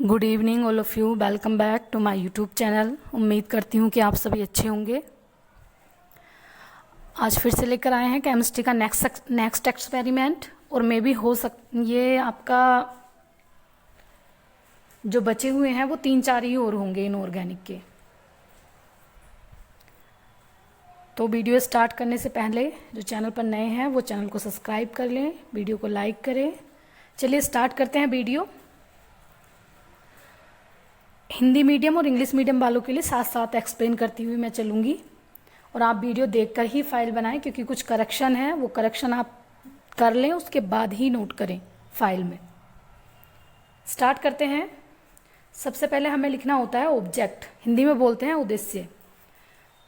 Good evening all of you. Welcome back to my YouTube channel. उम्मीद करती हूँ कि आप सभी अच्छे होंगे। आज फिर से लेकर आए हैं केमिस्ट्री का नेक्स्ट एक्सपेरिमेंट। और मे भी ये आपका जो बचे हुए हैं वो 3-4 ही और होंगे इनऑर्गेनिक के। तो वीडियो स्टार्ट करने से पहले जो चैनल पर नए हैं वो चैनल को सब्सक्राइब कर लें, वीडियो को लाइक करें। चलिए स्टार्ट करते हैं वीडियो। हिंदी मीडियम और इंग्लिश मीडियम वालों के लिए साथ साथ एक्सप्लेन करती हुई मैं चलूँगी और आप वीडियो देखकर ही फाइल बनाएं, क्योंकि कुछ करेक्शन है वो करेक्शन आप कर लें, उसके बाद ही नोट करें फाइल में। स्टार्ट करते हैं। सबसे पहले हमें लिखना होता है ऑब्जेक्ट, हिंदी में बोलते हैं उद्देश्य।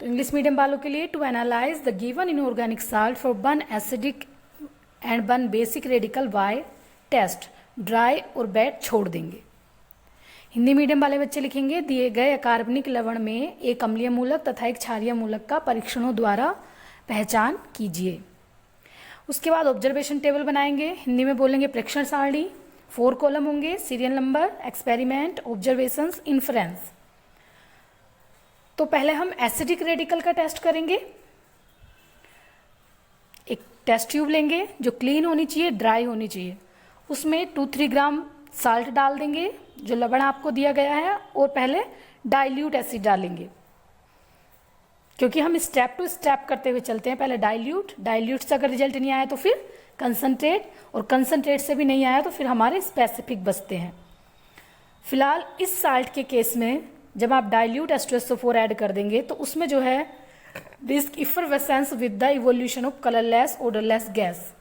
तो इंग्लिश मीडियम वालों के लिए to analyse the given inorganic salt for 1 acidic and 1 basic radical by test, dry और वेट छोड़ देंगे। हिंदी मीडियम वाले बच्चे लिखेंगे दिए गए अकार्बनिक लवण में एक अम्लीय मूलक तथा एक क्षारीय मूलक का परीक्षणों द्वारा पहचान कीजिए। उसके बाद ऑब्जर्वेशन टेबल बनाएंगे, हिंदी में बोलेंगे प्रेक्षण सारणी। 4 कॉलम होंगे, serial number, experiment, observations, inference. तो पहले हम एसिडिक रेडिकल का टेस्ट करेंगे। एक टेस्ट ट्यूब लेंगे जो क्लीन होनी चाहिए, ड्राई होनी चाहिए। उसमें 2-3 ग्राम साल्ट डाल देंगे जो लवण आपको दिया गया है, और पहले डाइल्यूट एसिड डालेंगे, क्योंकि हम स्टेप टू स्टेप करते हुए चलते हैं। पहले डाइल्यूट से अगर रिजल्ट नहीं आया तो फिर कंसंट्रेट, और कंसंट्रेट से भी नहीं आया तो फिर हमारे स्पेसिफिक बचते हैं। फिलहाल इस साल्ट के केस में जब आप डाइल्यूट H2SO4 ऐड कर देंगे तो उसमें जो है brisk effervescence with the evolution of colourless odourless gas,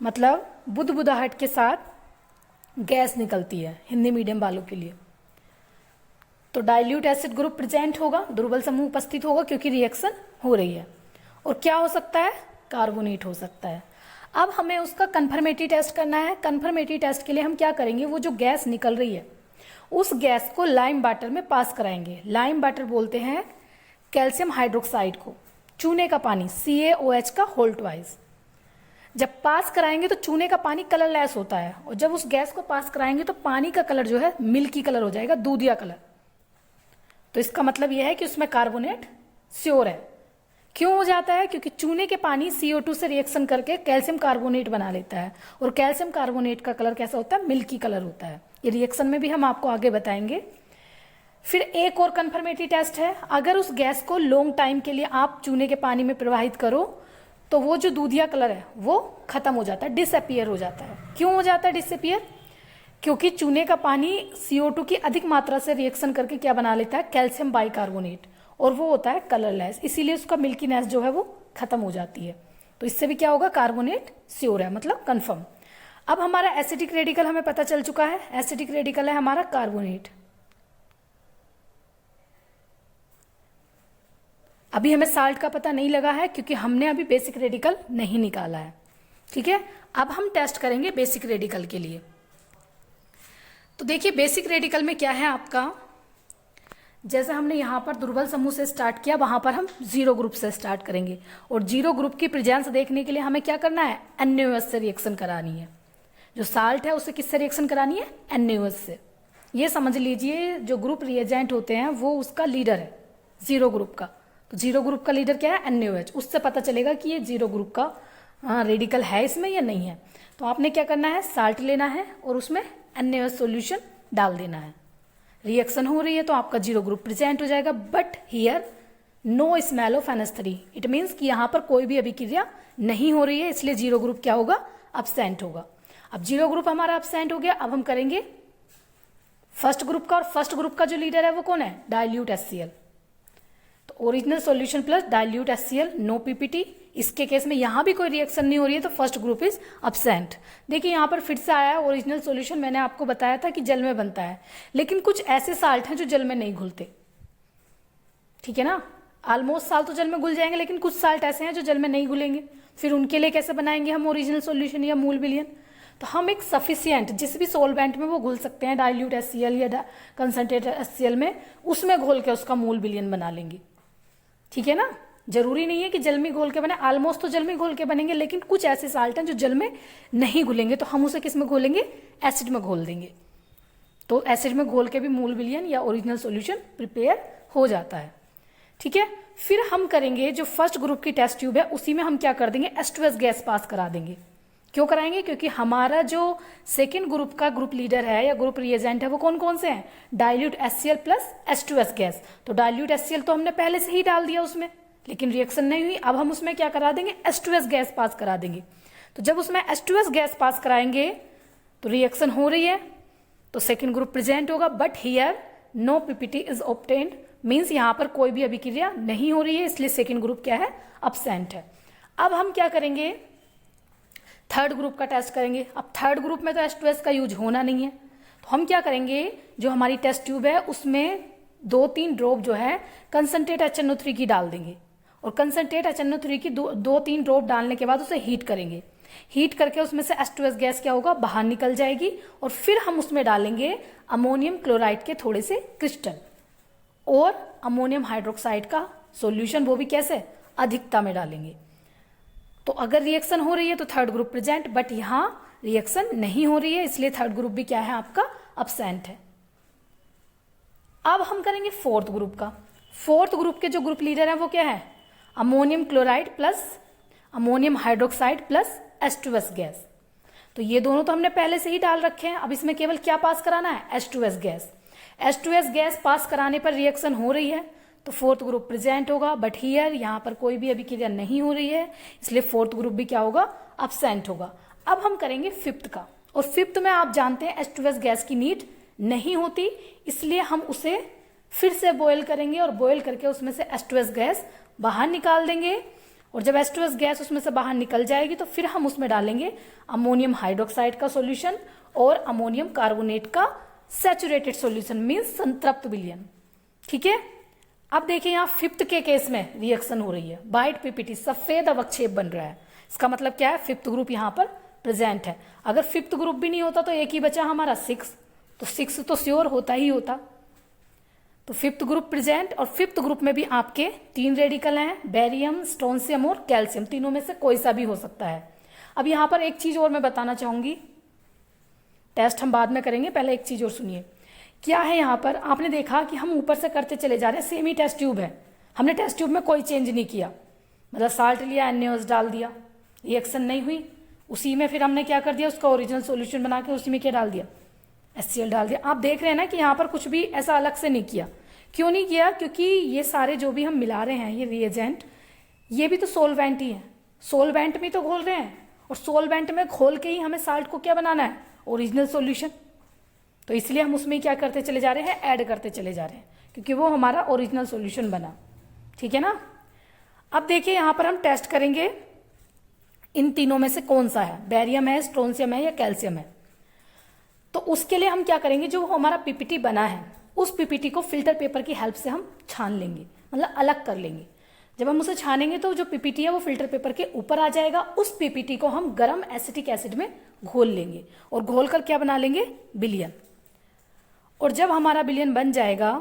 मतलब बुदबुदाहट के साथ गैस निकलती है हिंदी मीडियम वालों के लिए। तो डाइल्यूट एसिड ग्रुप प्रेजेंट होगा, दुर्बल समूह उपस्थित होगा क्योंकि रिएक्शन हो रही है। और क्या हो सकता है? कार्बोनेट हो सकता है। अब हमें उसका कन्फर्मेटरी टेस्ट करना है। कन्फर्मेटरी टेस्ट के लिए हम क्या करेंगे, वो जो गैस निकल रही है उस गैस को लाइम वाटर में पास कराएंगे। लाइम वाटर बोलते हैं कैल्शियम हाइड्रोक्साइड को, चूने का पानी CaOH का होल ट्वाइस। जब पास कराएंगे तो चूने का पानी कलरलेस होता है, और जब उस गैस को पास कराएंगे तो पानी का कलर जो है मिल्की कलर हो जाएगा, दूधिया कलर। तो इसका मतलब यह है कि उसमें कार्बोनेट श्योर है। क्यों हो जाता है? क्योंकि चूने के पानी CO2 से रिएक्शन करके कैल्शियम कार्बोनेट बना लेता है, और कैल्शियम कार्बोनेट का कलर कैसा होता है? मिल्की कलर होता है। ये रिएक्शन में भी हम आपको आगे बताएंगे। फिर एक और कन्फर्मेटरी टेस्ट है। अगर उस गैस को लॉन्ग टाइम के लिए आप चूने के पानी में प्रवाहित करो तो वो जो दूधिया कलर है वो खत्म हो जाता है, डिसअपियर हो जाता है। क्यों हो जाता है डिसअपियर? क्योंकि चूने का पानी CO2 की अधिक मात्रा से रिएक्शन करके क्या बना लेता है? कैल्शियम बाइकार्बोनेट, और वो होता है कलरलेस, इसीलिए उसका मिल्कीनेस जो है वो खत्म हो जाती है। तो इससे भी क्या होगा? कार्बोनेट श्योर है, मतलब कंफर्म। अब हमारा एसिडिक रेडिकल हमें पता चल चुका है। एसिडिक रेडिकल है हमारा कार्बोनेट। अभी हमें साल्ट का पता नहीं लगा है क्योंकि हमने अभी बेसिक रेडिकल नहीं निकाला है। ठीक है, अब हम टेस्ट करेंगे बेसिक रेडिकल के लिए। तो देखिए बेसिक रेडिकल में क्या है आपका, जैसे हमने यहां पर दुर्बल समूह से स्टार्ट किया, वहां पर हम 0 ग्रुप से स्टार्ट करेंगे। और 0 ग्रुप की प्रेजेंस देखने के लिए हमें क्या करना है? NaOH से रिएक्शन करानी है। जो साल्ट है उसे किससे रिएक्शन करानी है? NaOH से। ये समझ लीजिए जो ग्रुप रिएजेंट होते हैं वो उसका लीडर है 0 ग्रुप का। तो 0 ग्रुप का लीडर क्या है? NaOH। उससे पता चलेगा कि ये 0 ग्रुप का रेडिकल है इसमें या नहीं है। तो आपने क्या करना है? साल्ट लेना है और उसमें NaOH सॉल्यूशन डाल देना है। रिएक्शन हो रही है तो आपका 0 ग्रुप प्रेजेंट हो जाएगा, but here no smell of NH3। It means कि यहां पर कोई भी अभिक्रिया नहीं हो रही है, इसलिए 0 ग्रुप क्या होगा? अब्सेंट होगा। अब 0 ग्रुप हमारा अब्सेंट हो गया। अब हम करेंगे फर्स्ट ग्रुप का, और फर्स्ट ग्रुप का जो लीडर है वो कौन है? Dilute HCl। तो original solution plus dilute HCl, no PPT। इसके केस में यहां भी कोई रिएक्शन नहीं हो रही है तो फर्स्ट ग्रुप इज अब्सेंट। देखिए यहां पर फिर से आया है ओरिजिनल सॉल्यूशन। मैंने आपको बताया था कि जल में बनता है, लेकिन कुछ ऐसे साल्ट हैं जो जल में नहीं घुलते। ठीक है ना, ऑलमोस्ट साल्ट तो जल में घुल जाएंगे, लेकिन कुछ साल्ट ऐसे हैं जो जल में नहीं घुलेंगे। फिर उनके लिए कैसे बनाएंगे हम ओरिजिनल सॉल्यूशन या मूल विलयन? तो हम एक सफिशियंट, जिस भी सोलवेंट में वो घुल सकते हैं, डाइल्यूट HCl या कंसंट्रेटेड HCl में, उसमें घोल के उसका मूल विलयन बना लेंगे। ठीक है ना, जरूरी नहीं है कि जल में घोल के बने, ऑलमोस्ट तो जल में घोल के बनेंगे, लेकिन कुछ ऐसे साल्ट हैं जो जल में नहीं घुलेंगे, तो हम उसे किस में घोलेंगे? एसिड में घोल देंगे। तो एसिड में घोल के भी मूल विलयन या ओरिजिनल सॉल्यूशन प्रिपेयर हो जाता है। ठीक है, फिर हम करेंगे जो फर्स्ट ग्रुप की टेस्ट ट्यूब है उसी में हम क्या कर देंगे, H2S गैस पास करा देंगे। क्यों कराएंगे, क्योंकि हमारा जो सेकेंड ग्रुप का ग्रुप लीडर है या ग्रुप रिएजेंट है वो कौन कौन से हैं, dilute HCl plus H2S gas. तो डाइल्यूट HCl तो हमने पहले से ही डाल दिया उसमें, लेकिन रिएक्शन नहीं हुई। अब हम उसमें क्या करा देंगे, H2S गैस पास करा देंगे। तो जब उसमें H2S गैस पास कराएंगे तो रिएक्शन हो रही है तो सेकेंड ग्रुप प्रेजेंट होगा, but here no PPT is obtained, means यहां पर कोई भी अभिक्रिया नहीं हो रही है, इसलिए सेकेंड ग्रुप क्या है, अब्सेंट है। अब हम क्या करेंगे, थर्ड ग्रुप का टेस्ट करेंगे। अब थर्ड ग्रुप में तो H2S का यूज होना नहीं है, तो हम क्या करेंगे, जो हमारी टेस्ट ट्यूब है उसमें 2-3 ड्रॉप जो है कंसंट्रेट HNO3 की डाल देंगे, और कंसंट्रेट HNO3 की 2-3 ड्रॉप डालने के बाद उसे हीट करेंगे। हीट करके उसमें से H2S गैस क्या होगा, बाहर निकल जाएगी, और फिर हम उसमें डालेंगे अमोनियम क्लोराइड के थोड़े से क्रिस्टल और अमोनियम हाइड्रोक्साइड का सॉल्यूशन, वो भी कैसे, अधिकता में डालेंगे। तो अगर रिएक्शन हो रही है तो थर्ड ग्रुप प्रेजेंट, बट यहां रिएक्शन नहीं हो रही है, इसलिए थर्ड ग्रुप भी क्या है आपका, अब्सेंट है। अब हम करेंगे फोर्थ ग्रुप का। फोर्थ ग्रुप के जो ग्रुप लीडर है वो क्या है, ammonium chloride plus ammonium hydroxide plus H2S gas. तो ये दोनों तो हमने पहले से ही डाल रखे हैं, अब इसमें केवल क्या पास कराना है, H2S gas. H2S gas pass कराने पर रिएक्शन हो रही है तो फोर्थ ग्रुप प्रेजेंट होगा, बट हियर यहाँ पर कोई भी अभिक्रिया नहीं हो रही है, इसलिए फोर्थ ग्रुप भी क्या होगा, अब्सेंट होगा। अब हम करेंगे फिफ्थ का, और फिफ्थ में आप जानते हैं H2S गैस की नीड नहीं होती, इसलिए हम उसे फिर से बॉयल करेंगे, और बॉयल करके उसमें से H2S गैस बाहर निकाल देंगे। और जब H2S गैस उसमें से बाहर निकल जाएगी तो फिर हम उसमें डालेंगे अमोनियम हाइड्रोक्साइड का सॉल्यूशन और अमोनियम कार्बोनेट का सैचुरेटेड सॉल्यूशन, मींस संतृप्त विलयन। ठीक है, अब देखिए यहाँ फिफ्थ के केस में रिएक्शन हो रही है, वाइट पीपीटी, सफेद अवक्षेप बन रहा है। इसका मतलब क्या है, फिफ्थ ग्रुप यहाँ पर प्रेजेंट है। अगर फिफ्थ ग्रुप भी नहीं होता तो एक ही बचा हमारा 6, तो 6 तो श्योर होता ही होता। तो फिफ्थ ग्रुप प्रेजेंट, और फिफ्थ ग्रुप में भी आपके 3 रेडिकल हैं, बेरियम, स्ट्रोंशियम और कैल्शियम, तीनों में से कोई सा भी हो सकता है। अब यहाँ पर एक चीज और मैं बताना चाहूंगी, टेस्ट हम बाद में करेंगे, पहले एक चीज और सुनिए। क्या है यहाँ पर, आपने देखा कि हम ऊपर से करते चले जा रहे हैं, सेम ही टेस्ट ट्यूब है, हमने टेस्ट ट्यूब में कोई चेंज नहीं किया, मतलब साल्ट लिया, NaOH डाल दिया, रिएक्शन नहीं हुई, उसी में फिर हमने क्या कर दिया, उसका ओरिजिनल सॉल्यूशन बना के उसी में क्या डाल दिया, HCl डाल दिया। आप देख रहे हैं ना कि यहाँ पर कुछ भी ऐसा अलग से नहीं किया। क्यों नहीं किया, क्योंकि ये सारे जो भी हम मिला रहे हैं, ये रिएजेंट, ये भी तो सोलवेंट ही है, सोलवेंट में तो घोल रहे हैं, और सोलवेंट में घोल के ही हमें साल्ट को क्या बनाना है, ओरिजिनल सॉल्यूशन। तो इसलिए हम उसमें क्या करते चले जा रहे हैं, ऐड करते चले जा रहे हैं, क्योंकि वो हमारा ओरिजिनल सॉल्यूशन बना। ठीक है ना। अब देखिए यहाँ पर हम टेस्ट करेंगे इन तीनों में से कौन सा है, बेरियम है, स्ट्रोंशियम है या कैल्शियम है। तो उसके लिए हम क्या करेंगे, जो हमारा पीपीटी बना है उस पीपीटी को फिल्टर पेपर की हेल्प से हम छान लेंगे, मतलब अलग कर लेंगे। जब हम उसे छानेंगे तो जो पीपीटी है वो फिल्टर पेपर के ऊपर आ जाएगा। उस पीपीटी को हम गर्म एसिटिक एसिड में घोल लेंगे, और घोल कर क्या बना लेंगे, विलयन। और जब हमारा विलयन बन जाएगा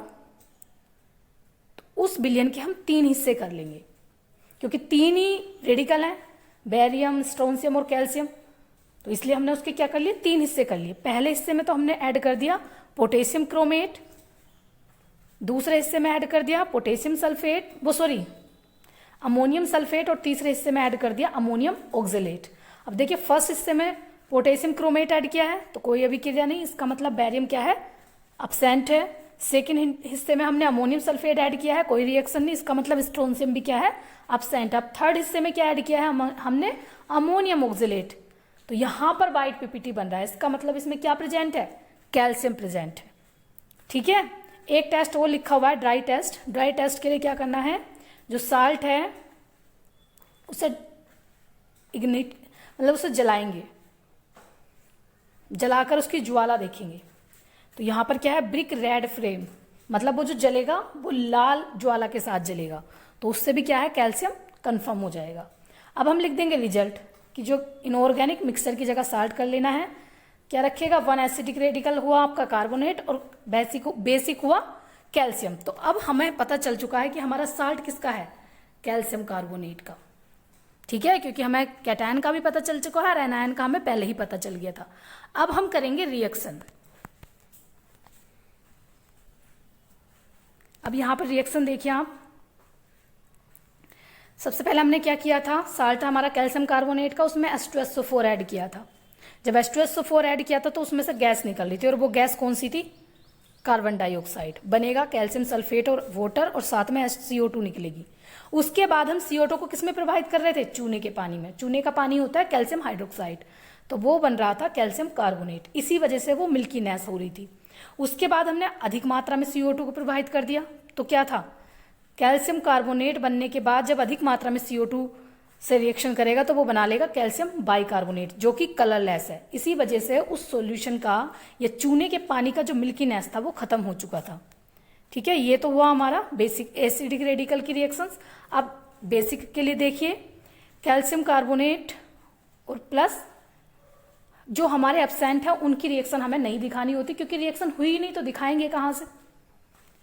तो उस विलयन के हम 3 हिस्से कर लेंगे, क्योंकि 3 ही रेडिकल हैं, बेरियम, स्ट्रोंशियम और कैल्शियम, तो इसलिए हमने उसके क्या कर लिए, 3 हिस्से कर लिए। पहले हिस्से में तो हमने ऐड कर दिया पोटेशियम क्रोमेट, दूसरे हिस्से में ऐड कर दिया पोटेशियम सल्फेट, अमोनियम सल्फेट, और तीसरे हिस्से में ऐड कर दिया अमोनियम ऑक्जेलेट। अब देखिए फर्स्ट हिस्से में पोटेशियम क्रोमेट ऐड किया है तो कोई अभिक्रिया नहीं, इसका मतलब बेरियम क्या है, अब्सेंट है। सेकेंड हिस्से में हमने अमोनियम सल्फेट ऐड किया है, कोई रिएक्शन नहीं, इसका मतलब स्ट्रोंशियम भी क्या है, अब्सेंट। अब थर्ड हिस्से में क्या ऐड किया है हमने, अमोनियम ऑक्जेलेट, तो यहां पर वाइट पीपीटी बन रहा है, इसका मतलब इसमें क्या प्रेजेंट है, कैल्शियम प्रेजेंट है। ठीक है, एक टेस्ट वो लिखा हुआ है ड्राई टेस्ट। ड्राई टेस्ट के लिए क्या करना है, जो साल्ट है उसे इग्निट, मतलब उसे जलाएंगे, जलाकर उसकी ज्वाला देखेंगे। तो यहां पर क्या है, ब्रिक रेड फ्लेम, मतलब वो जो जलेगा वो लाल ज्वाला के साथ जलेगा, तो उससे भी क्या है, कैल्शियम कंफर्म हो जाएगा। अब हम लिख देंगे रिजल्ट कि जो इनऑर्गेनिक मिक्सचर की जगह साल्ट कर लेना है, क्या रखेगा, 1 एसिडिक रेडिकल हुआ आपका कार्बोनेट और बेसिक हुआ कैल्शियम। तो अब हमें पता चल चुका है कि हमारा साल्ट किसका है, कैल्शियम कार्बोनेट का। ठीक है, क्योंकि हमें कैटायन का भी पता चल चुका है और एनायन का हमें पहले ही पता चल गया था। अब हम करेंगे रिएक्शन। अब यहाँ पर रिएक्शन देखिए आप। सबसे पहले हमने क्या किया था, साल्ट हमारा कैल्शियम कार्बोनेट का, उसमें H2SO4 ऐड किया था। जब H2SO4 ऐड किया था तो उसमें से गैस निकल रही थी, और वो गैस कौन सी थी, कार्बन डाइऑक्साइड। बनेगा कैल्शियम सल्फेट और वाटर, और साथ में CO2 निकलेगी। उसके बाद हम CO2 को किस में प्रवाहित कर रहे थे, चूने के पानी में। चूने का पानी होता है कैल्शियम हाइड्रोक्साइड, तो वो बन रहा था कैल्शियम कार्बोनेट। इसी वजह से वो मिल्कीनेस हो रही थी। उसके बाद हमने अधिक मात्रा में CO2 को प्रवाहित कर दिया, तो क्या था, कैल्शियम कार्बोनेट बनने के बाद जब अधिक मात्रा में CO2 से रिएक्शन करेगा तो वो बना लेगा कैल्शियम बाइकार्बोनेट, जो कि कलरलेस है। इसी वजह से उस सॉल्यूशन का या चूने के पानी का जो मिल्कीनेस था वो खत्म हो चुका था। ठीक है, ये तो हुआ हमारा बेसिक एसिडिक रेडिकल की रिएक्शंस। अब बेसिक के लिए देखिए, कैल्शियम कार्बोनेट और प्लस जो हमारे एब्सेंट है उनकी रिएक्शन हमें नहीं दिखानी होती, क्योंकि रिएक्शन हुई ही नहीं तो दिखाएंगे कहाँ से।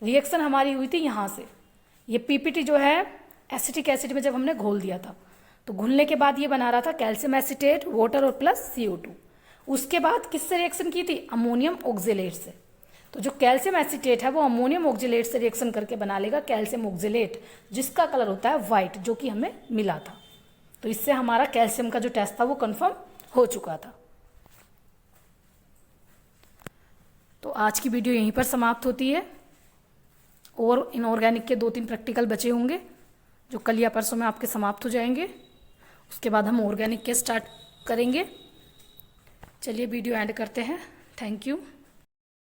रिएक्शन हमारी हुई थी यहाँ से। ये पीपीटी जो है एसिटिक एसिड में जब हमने घोल दिया था, तो घुलने के बाद ये बना रहा था कैल्शियम एसीटेट, वाटर और प्लस CO2। उसके बाद किससे रिएक्शन की थी, अमोनियम ऑक्जेलेट से। तो जो कैल्शियम एसीटेट है वो अमोनियम ऑक्जेलेट से रिएक्शन करके बना लेगा कैल्शियम ऑक्जेलेट, जिसका कलर होता है व्हाइट, जो कि हमें मिला था। तो इससे हमारा कैल्शियम का जो टेस्ट था वो कंफर्म हो चुका था। तो आज की वीडियो यहीं पर समाप्त होती है, और इनऑर्गेनिक के 2-3 प्रैक्टिकल बचे होंगे जो कल या परसों में आपके समाप्त हो जाएंगे। उसके बाद हम ऑर्गेनिक के स्टार्ट करेंगे। चलिए वीडियो एंड करते हैं। Thank you.